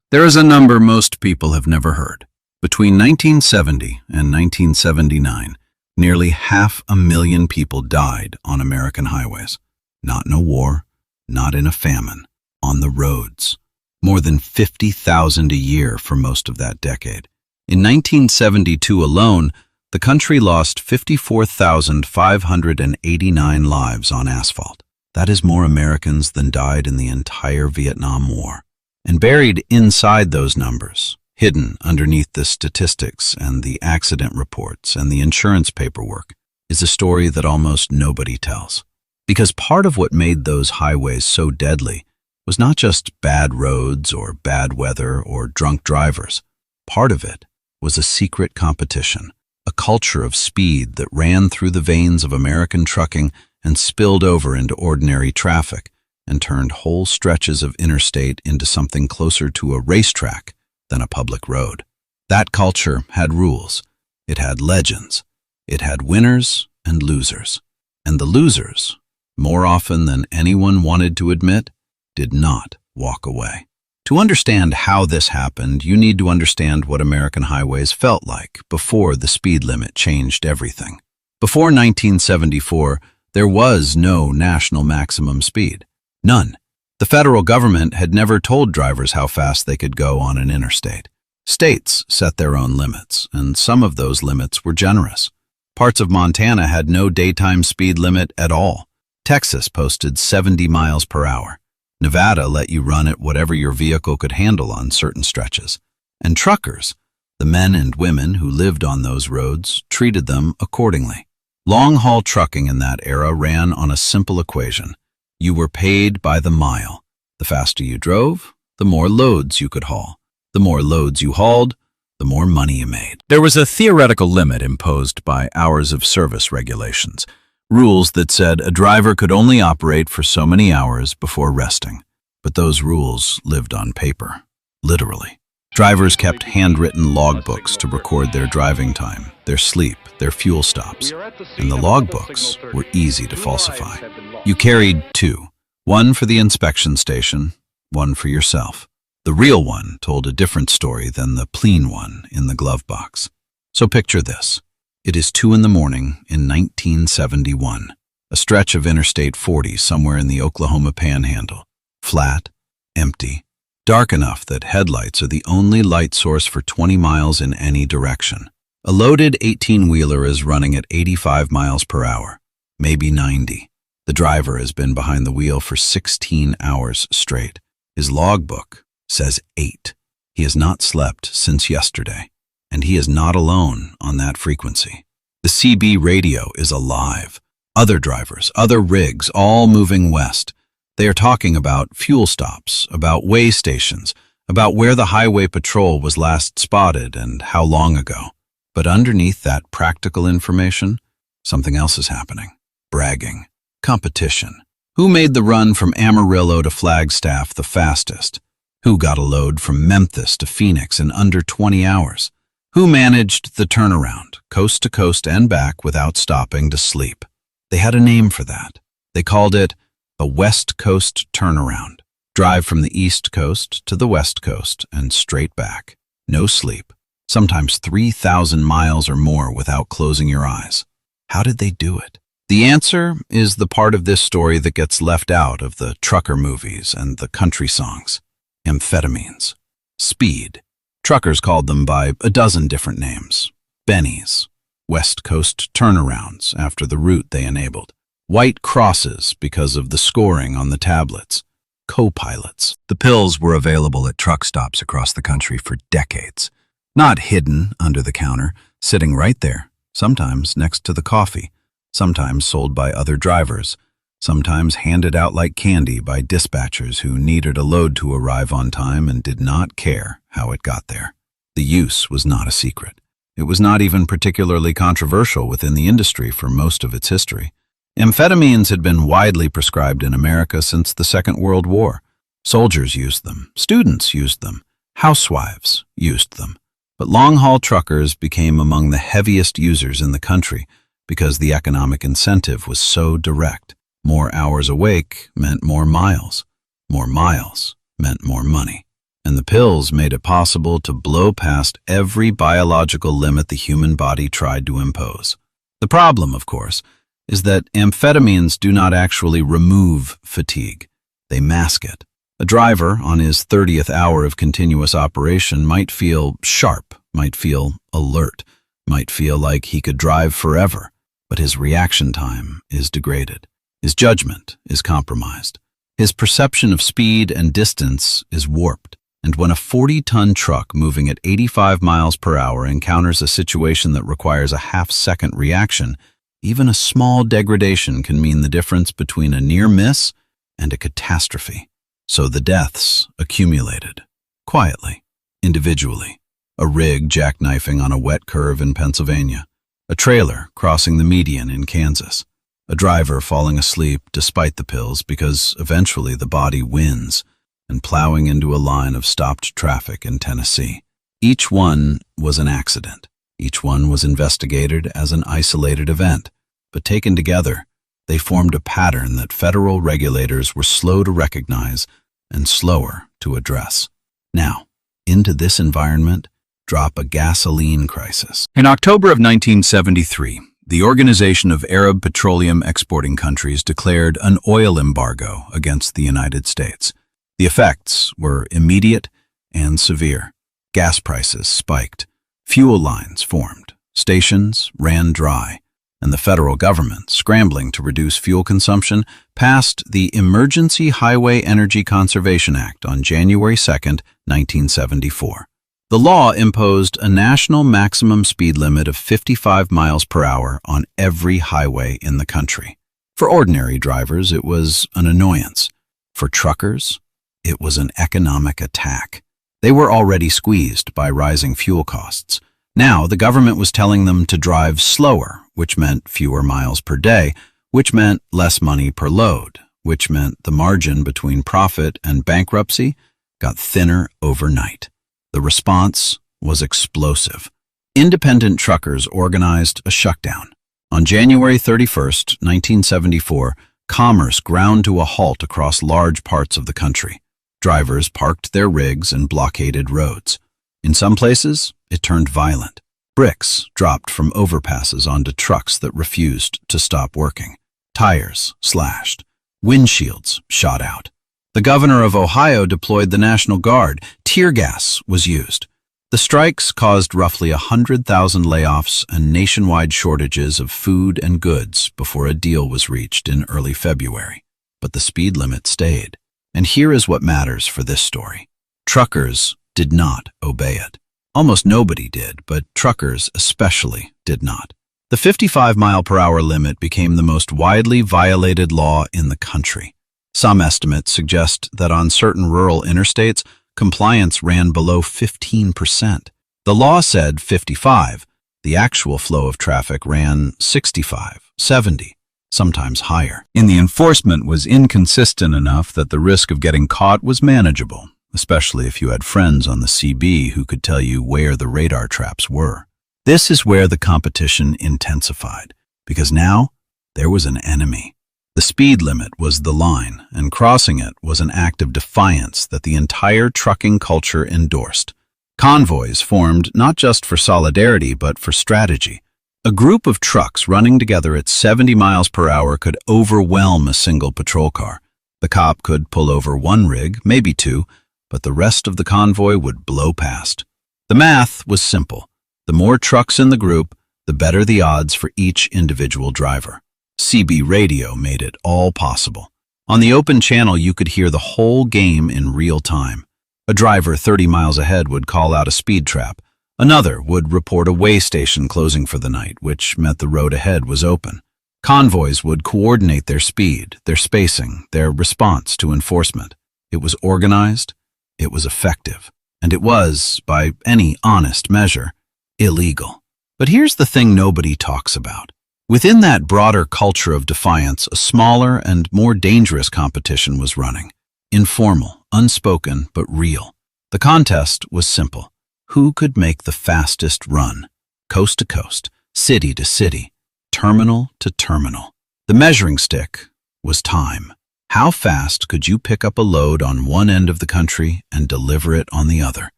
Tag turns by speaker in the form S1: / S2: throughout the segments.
S1: There is a number most people have never heard. Between 1970 and 1979, nearly 500,000 people died on American highways. Not in a war, not in a famine, on the roads. More than 50,000 a year for most of that decade. In 1972 alone, the country lost 54,589 lives on asphalt. That is more Americans than died in the entire Vietnam War. And buried inside those numbers, hidden underneath the statistics and the accident reports and the insurance paperwork, is a story that almost nobody tells. Because part of what made those highways so deadly was not just bad roads or bad weather or drunk drivers. Part of it was a secret competition, a culture of speed that ran through the veins of American trucking and spilled over into ordinary traffic and turned whole stretches of interstate into something closer to a racetrack than a public road. That culture had rules. It had legends. It had winners and losers. And the losers, more often than anyone wanted to admit, did not walk away. To understand how this happened, you need to understand what American highways felt like before the speed limit changed everything. Before 1974, there was no national maximum speed. None. The federal government had never told drivers how fast they could go on an interstate. States set their own limits, and some of those limits were generous. Parts of Montana had no daytime speed limit at all. Texas posted 70 miles per hour. Nevada let you run at whatever your vehicle could handle on certain stretches. And truckers, the men and women who lived on those roads, treated them accordingly. Long-haul trucking in that era ran on a simple equation. You were paid by the mile. The faster you drove, the more loads you could haul. The more loads you hauled, the more money you made. There was a theoretical limit imposed by hours of service regulations, rules that said a driver could only operate for so many hours before resting. But those rules lived on paper, literally. Drivers kept handwritten logbooks to record their driving time, their sleep, their fuel stops, and the logbooks were easy to falsify. You carried two, one for the inspection station, one for yourself. The real one told a different story than the clean one in the glove box. So picture this. It is 2 in the morning in 1971, a stretch of Interstate 40 somewhere in the Oklahoma Panhandle. Flat, empty, dark enough that headlights are the only light source for 20 miles in any direction. A loaded 18-wheeler is running at 85 miles per hour, maybe 90. The driver has been behind the wheel for 16 hours straight. His logbook says 8. He has not slept since yesterday, and he is not alone on that frequency. The CB radio is alive. Other drivers, other rigs, all moving west. They are talking about fuel stops, about way stations, about where the highway patrol was last spotted and how long ago. But underneath that practical information, something else is happening. Bragging. Competition. Who made the run from Amarillo to Flagstaff the fastest? Who got a load from Memphis to Phoenix in under 20 hours? Who managed the turnaround, coast to coast and back without stopping to sleep? They had a name for that. They called it a West Coast turnaround. Drive from the East Coast to the West Coast and straight back. No sleep. Sometimes 3,000 miles or more without closing your eyes. How did they do it? The answer is the part of this story that gets left out of the trucker movies and the country songs. Amphetamines. Speed. Truckers called them by a dozen different names. Bennies. West Coast turnarounds after the route they enabled. White crosses because of the scoring on the tablets. Co-pilots. The pills were available at truck stops across the country for decades. Not hidden under the counter, sitting right there, sometimes next to the coffee, sometimes sold by other drivers, sometimes handed out like candy by dispatchers who needed a load to arrive on time and did not care how it got there. The use was not a secret. It was not even particularly controversial within the industry for most of its history. Amphetamines had been widely prescribed in America since the Second World War. Soldiers used them, students used them, housewives used them. But long-haul truckers became among the heaviest users in the country because the economic incentive was so direct. More hours awake meant more miles. More miles meant more money. and the pills made it possible to blow past every biological limit the human body tried to impose. The problem, of course, is that amphetamines do not actually remove fatigue. They mask it. A driver on his 30th hour of continuous operation might feel sharp, might feel alert, might feel like he could drive forever, but his reaction time is degraded. His judgment is compromised. His perception of speed and distance is warped. And when a 40-ton truck moving at 85 miles per hour encounters a situation that requires a half-second reaction, even a small degradation can mean the difference between a near miss and a catastrophe. So the deaths accumulated, quietly, individually. A rig jackknifing on a wet curve in Pennsylvania, a trailer crossing the median in Kansas, a driver falling asleep despite the pills because eventually the body wins, and plowing into a line of stopped traffic in Tennessee. Each one was an accident. Each one was investigated as an isolated event, but taken together, they formed a pattern that federal regulators were slow to recognize and slower to address. Now, into this environment, drop a gasoline crisis. In October of 1973, the Organization of Arab Petroleum Exporting Countries declared an oil embargo against the United States. The effects were immediate and severe. Gas prices spiked, fuel lines formed, stations ran dry, and the federal government, scrambling to reduce fuel consumption, passed the Emergency Highway Energy Conservation Act on January 2, 1974. The law imposed a national maximum speed limit of 55 miles per hour on every highway in the country. For ordinary drivers, it was an annoyance. For truckers, it was an economic attack. They were already squeezed by rising fuel costs. Now, the government was telling them to drive slower, which meant fewer miles per day, which meant less money per load, which meant the margin between profit and bankruptcy got thinner overnight. The response was explosive. Independent truckers organized a shutdown. On January 31, 1974, commerce ground to a halt across large parts of the country. Drivers parked their rigs and blockaded roads. In some places, it turned violent. Bricks dropped from overpasses onto trucks that refused to stop working. Tires slashed. Windshields shot out. The governor of Ohio deployed the National Guard. Tear gas was used. The strikes caused roughly 100,000 layoffs and nationwide shortages of food and goods before a deal was reached in early February. But the speed limit stayed. And here is what matters for this story. Truckers did not obey it. Almost nobody did, but truckers especially did not. The 55-mile-per-hour limit became the most widely violated law in the country. Some estimates suggest that on certain rural interstates, compliance ran below 15%. The law said 55. The actual flow of traffic ran 65, 70, sometimes higher. And the enforcement was inconsistent enough that the risk of getting caught was manageable, especially if you had friends on the CB who could tell you where the radar traps were. This is where the competition intensified, because now there was an enemy. The speed limit was the line, and crossing it was an act of defiance that the entire trucking culture endorsed. Convoys formed not just for solidarity but for strategy. A group of trucks running together at 70 miles per hour could overwhelm a single patrol car. The cop could pull over one rig, maybe two, but the rest of the convoy would blow past. The math was simple. The more trucks in the group, the better the odds for each individual driver. CB radio made it all possible. On the open channel, you could hear the whole game in real time. A driver 30 miles ahead would call out a speed trap. Another would report a way station closing for the night, which meant the road ahead was open. Convoys would coordinate their speed, their spacing, their response to enforcement. It was organized, it was effective, and it was, by any honest measure, illegal. But here's the thing nobody talks about. Within that broader culture of defiance, a smaller and more dangerous competition was running. Informal, unspoken, but real. The contest was simple. Who could make the fastest run? Coast to coast, city to city, terminal to terminal. The measuring stick was time. How fast could you pick up a load on one end of the country and deliver it on the other?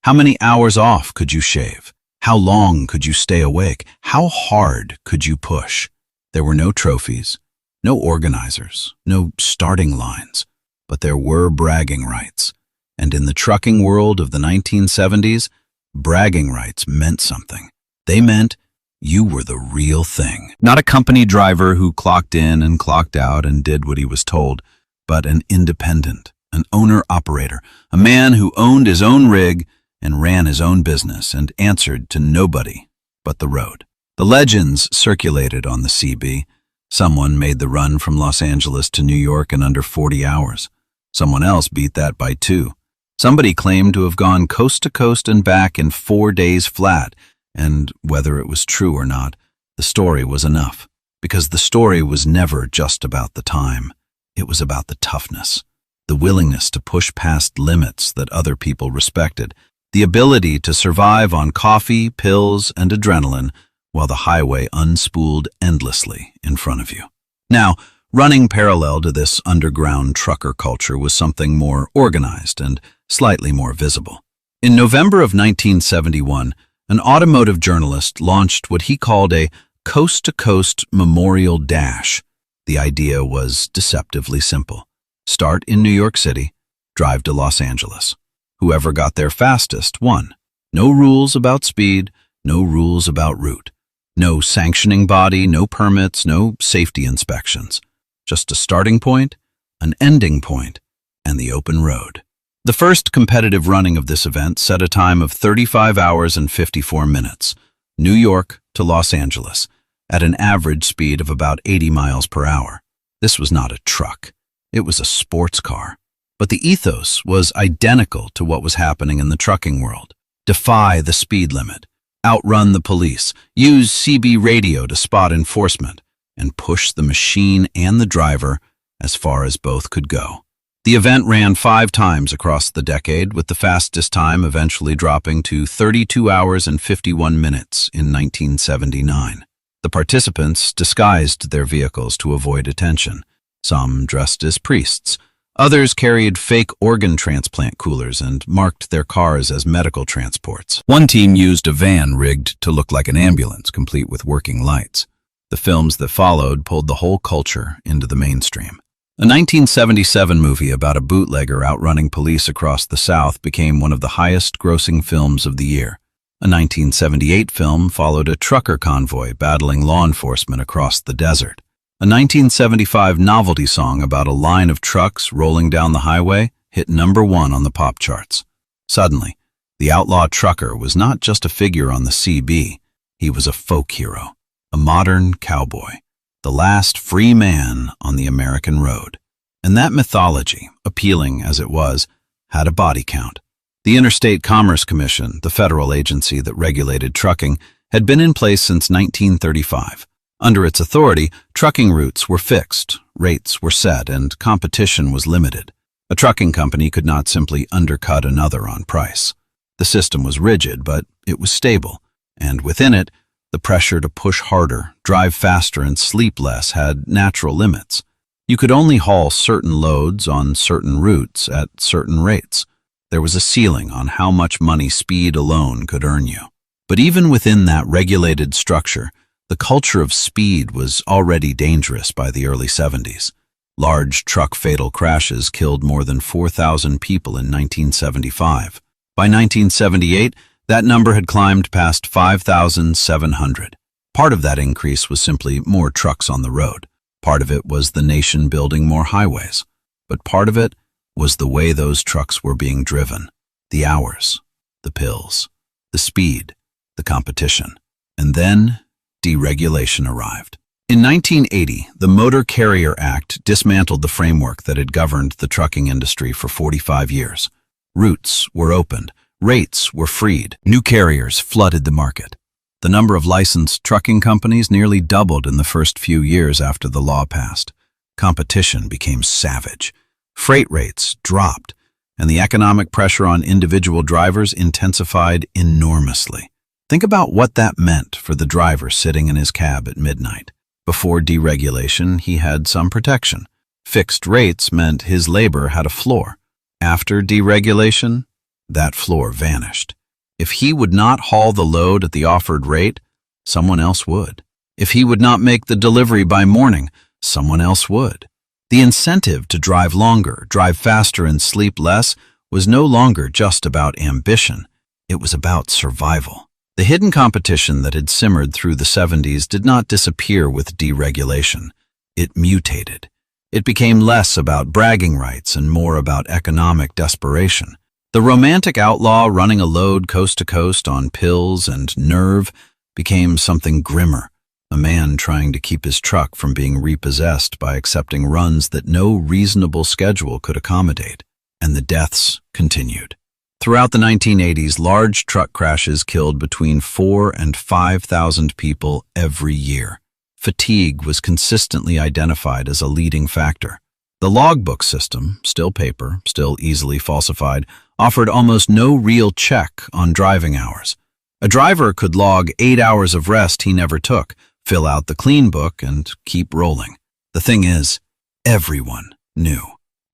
S1: How many hours off could you shave? How long could you stay awake? How hard could you push? There were no trophies, no organizers, no starting lines, but there were bragging rights. And in the trucking world of the 1970s, bragging rights meant something. They meant you were the real thing. Not a company driver who clocked in and clocked out and did what he was told, but an independent, an owner-operator, a man who owned his own rig and ran his own business and answered to nobody but the road. The legends circulated on the CB. Someone made the run from Los Angeles to New York in under 40 hours. Someone else beat that by 2. Somebody claimed to have gone coast to coast and back in 4 days flat, and whether it was true or not, the story was enough, because the story was never just about the time. It was about the toughness, the willingness to push past limits that other people respected, the ability to survive on coffee, pills, and adrenaline while the highway unspooled endlessly in front of you. Now, running parallel to this underground trucker culture was something more organized and slightly more visible. In November of 1971, an automotive journalist launched what he called a coast-to-coast memorial dash. The idea was deceptively simple. Start in New York City, drive to Los Angeles. Whoever got there fastest won. No rules about speed, no rules about route. No sanctioning body, no permits, no safety inspections. Just a starting point, an ending point, and the open road. The first competitive running of this event set a time of 35 hours and 54 minutes, New York to Los Angeles, at an average speed of about 80 miles per hour. This was not a truck. It was a sports car. But the ethos was identical to what was happening in the trucking world. Defy the speed limit, outrun the police, use CB radio to spot enforcement, and push the machine and the driver as far as both could go. The event ran 5 times across the decade, with the fastest time eventually dropping to 32 hours and 51 minutes in 1979. The participants disguised their vehicles to avoid attention. Some dressed as priests. Others carried fake organ transplant coolers and marked their cars as medical transports. One team used a van rigged to look like an ambulance, complete with working lights. The films that followed pulled the whole culture into the mainstream. A 1977 movie about a bootlegger outrunning police across the South became one of the highest-grossing films of the year. A 1978 film followed a trucker convoy battling law enforcement across the desert. A 1975 novelty song about a line of trucks rolling down the highway hit #1 on the pop charts. Suddenly, the outlaw trucker was not just a figure on the CB, he was a folk hero, a modern cowboy, the last free man on the American road. And that mythology, appealing as it was, had a body count. The Interstate Commerce Commission, the federal agency that regulated trucking, had been in place since 1935. Under its authority, trucking routes were fixed, rates were set, and competition was limited. A trucking company could not simply undercut another on price. The system was rigid, but it was stable, and within it, the pressure to push harder, drive faster, and sleep less had natural limits. You could only haul certain loads on certain routes at certain rates. There was a ceiling on how much money speed alone could earn you. But even within that regulated structure, the culture of speed was already dangerous by the early 70s. Large truck-fatal crashes killed more than 4,000 people in 1975. By 1978, that number had climbed past 5,700. Part of that increase was simply more trucks on the road. Part of it was the nation building more highways. But part of it was the way those trucks were being driven. The hours, the pills, the speed, the competition. And then deregulation arrived. In 1980, the Motor Carrier Act dismantled the framework that had governed the trucking industry for 45 years. Routes were opened. Rates were freed. New carriers flooded the market. The number of licensed trucking companies nearly doubled in the first few years after the law passed. Competition became savage. Freight rates dropped, and the economic pressure on individual drivers intensified enormously. Think about what that meant for the driver sitting in his cab at midnight. Before deregulation, he had some protection. Fixed rates meant his labor had a floor. After deregulation, that floor vanished. If he would not haul the load at the offered rate, someone else would. If he would not make the delivery by morning, someone else would. The incentive to drive longer, drive faster, and sleep less was no longer just about ambition. It was about survival. The hidden competition that had simmered through the 70s did not disappear with deregulation. It mutated. It became less about bragging rights and more about economic desperation. The romantic outlaw running a load coast to coast on pills and nerve became something grimmer, a man trying to keep his truck from being repossessed by accepting runs that no reasonable schedule could accommodate. And the deaths continued. Throughout the 1980s, large truck crashes killed between 4,000 and 5,000 people every year. Fatigue was consistently identified as a leading factor. The logbook system, still paper, still easily falsified, offered almost no real check on driving hours. A driver could log 8 hours of rest he never took, fill out the clean book, and keep rolling. The thing is, everyone knew.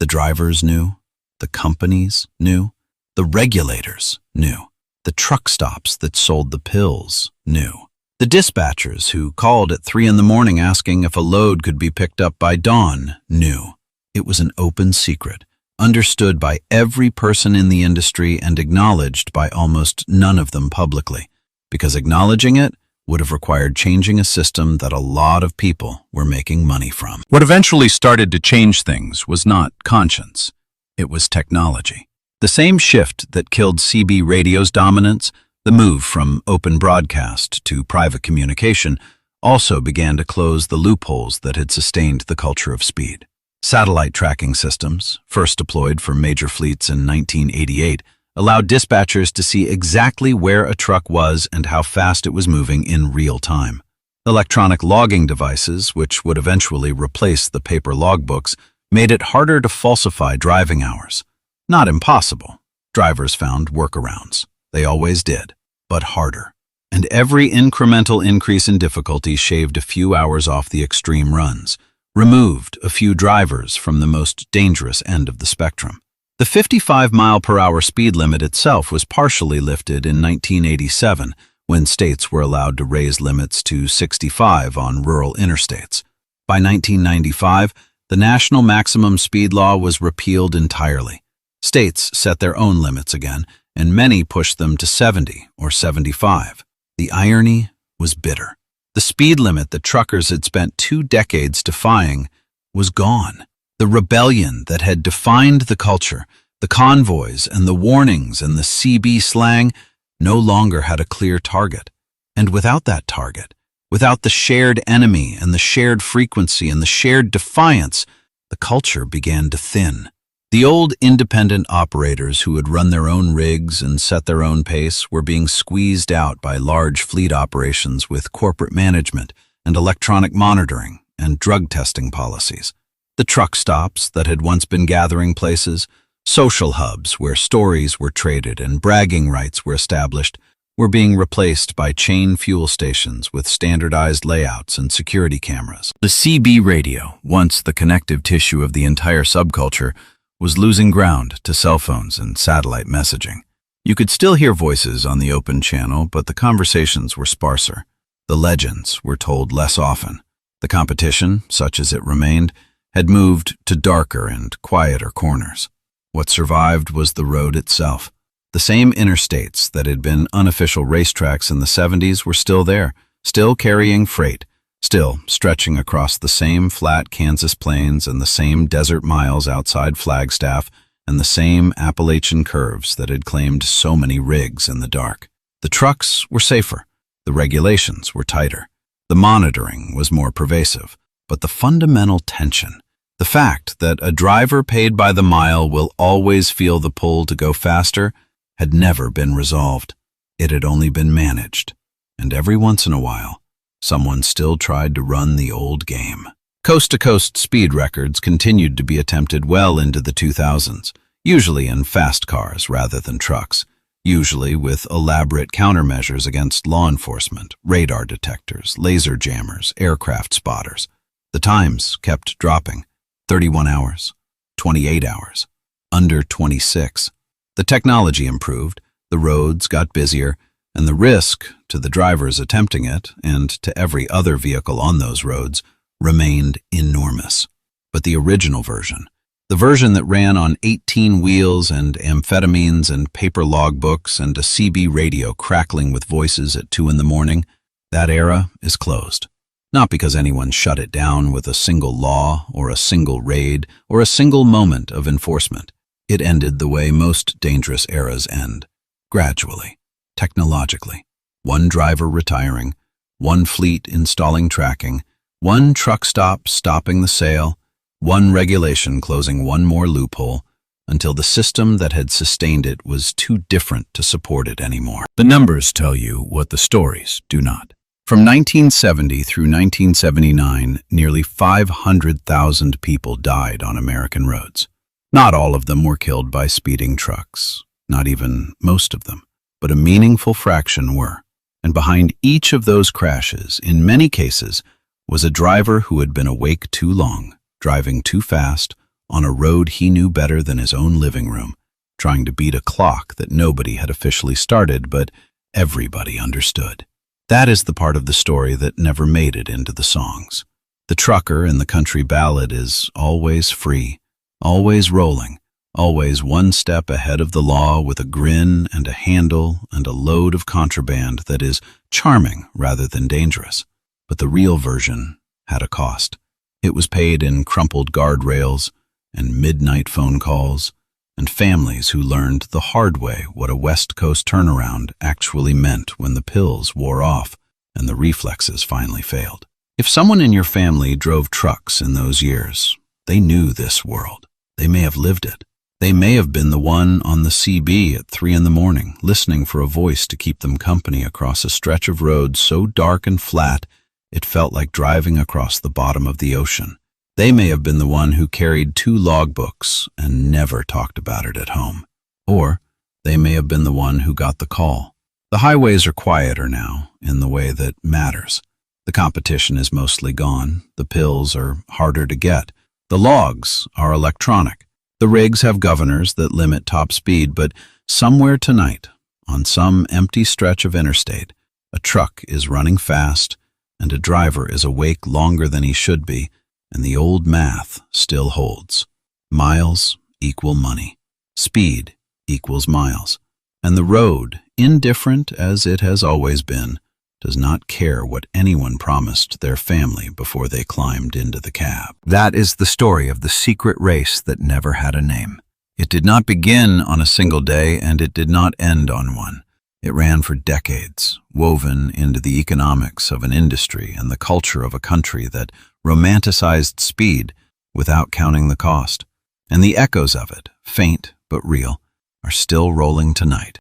S1: The drivers knew. The companies knew. The regulators knew. The truck stops that sold the pills knew. The dispatchers who called at 3 in the morning asking if a load could be picked up by dawn knew. It was an open secret, understood by every person in the industry and acknowledged by almost none of them publicly, because acknowledging it would have required changing a system that a lot of people were making money from. What eventually started to change things was not conscience. It was technology. The same shift that killed CB radio's dominance, the move from open broadcast to private communication, also began to close the loopholes that had sustained the culture of speed. Satellite tracking systems, first deployed for major fleets in 1988, allowed dispatchers to see exactly where a truck was and how fast it was moving in real time. Electronic logging devices, which would eventually replace the paper logbooks, made it harder to falsify driving hours. Not impossible. Drivers found workarounds. They always did, but harder. And every incremental increase in difficulty shaved a few hours off the extreme runs, removed a few drivers from the most dangerous end of the spectrum. The 55-mile-per-hour speed limit itself was partially lifted in 1987 when states were allowed to raise limits to 65 on rural interstates. By 1995, the national maximum speed law was repealed entirely. States set their own limits again, and many pushed them to 70 or 75. The irony was bitter. The speed limit that truckers had spent 2 decades defying was gone. The rebellion that had defined the culture, the convoys and the warnings and the CB slang, no longer had a clear target. And without that target, without the shared enemy and the shared frequency and the shared defiance, the culture began to thin. The old independent operators who had run their own rigs and set their own pace were being squeezed out by large fleet operations with corporate management and electronic monitoring and drug testing policies. The truck stops that had once been gathering places, social hubs where stories were traded and bragging rights were established, were being replaced by chain fuel stations with standardized layouts and security cameras. The CB radio, once the connective tissue of the entire subculture, was losing ground to cell phones and satellite messaging. You could still hear voices on the open channel, but the conversations were sparser. The legends were told less often. The competition, such as it remained, had moved to darker and quieter corners. What survived was the road itself. The same interstates that had been unofficial racetracks in the 70s were still there, still carrying freight, still stretching across the same flat Kansas plains and the same desert miles outside Flagstaff and the same Appalachian curves that had claimed so many rigs in the dark. The trucks were safer. The regulations were tighter. The monitoring was more pervasive. But the fundamental tension, the fact that a driver paid by the mile will always feel the pull to go faster, had never been resolved. It had only been managed. And every once in a while, someone still tried to run the old game. Coast-to-coast speed records continued to be attempted well into the 2000s, usually in fast cars rather than trucks, usually with elaborate countermeasures against law enforcement, radar detectors, laser jammers, aircraft spotters. The times kept dropping. 31 hours, 28 hours, under 26. The technology improved, the roads got busier, and the risk to the drivers attempting it, and to every other vehicle on those roads, remained enormous. But the original version, the version that ran on 18 wheels and amphetamines and paper logbooks and a CB radio crackling with voices at 2 in the morning, that era is closed. Not because anyone shut it down with a single law or a single raid or a single moment of enforcement. It ended the way most dangerous eras end, gradually, technologically. One driver retiring, one fleet installing tracking, one truck stop stopping the sale, one regulation closing one more loophole, until the system that had sustained it was too different to support it anymore. The numbers tell you what the stories do not. From 1970 through 1979, nearly 500,000 people died on American roads. Not all of them were killed by speeding trucks, not even most of them, but a meaningful fraction were. And behind each of those crashes, in many cases, was a driver who had been awake too long, driving too fast, on a road he knew better than his own living room, trying to beat a clock that nobody had officially started, but everybody understood. That is the part of the story that never made it into the songs. The trucker in the country ballad is always free, always rolling, always one step ahead of the law with a grin and a handle and a load of contraband that is charming rather than dangerous. But the real version had a cost. It was paid in crumpled guardrails and midnight phone calls and families who learned the hard way what a West Coast turnaround actually meant when the pills wore off and the reflexes finally failed. If someone in your family drove trucks in those years, they knew this world. They may have lived it. They may have been the one on the CB at 3 in the morning, listening for a voice to keep them company across a stretch of road so dark and flat it felt like driving across the bottom of the ocean. They may have been the one who carried 2 logbooks and never talked about it at home. Or they may have been the one who got the call. The highways are quieter now in the way that matters. The competition is mostly gone. The pills are harder to get. The logs are electronic. The rigs have governors that limit top speed, but somewhere tonight, on some empty stretch of interstate, a truck is running fast and a driver is awake longer than he should be, and the old math still holds. Miles equal money. Speed equals miles. And the road, indifferent as it has always been, does not care what anyone promised their family before they climbed into the cab. That is the story of the secret race that never had a name. It did not begin on a single day, and it did not end on one. It ran for decades, woven into the economics of an industry and the culture of a country that romanticized speed without counting the cost. And the echoes of it, faint but real, are still rolling tonight.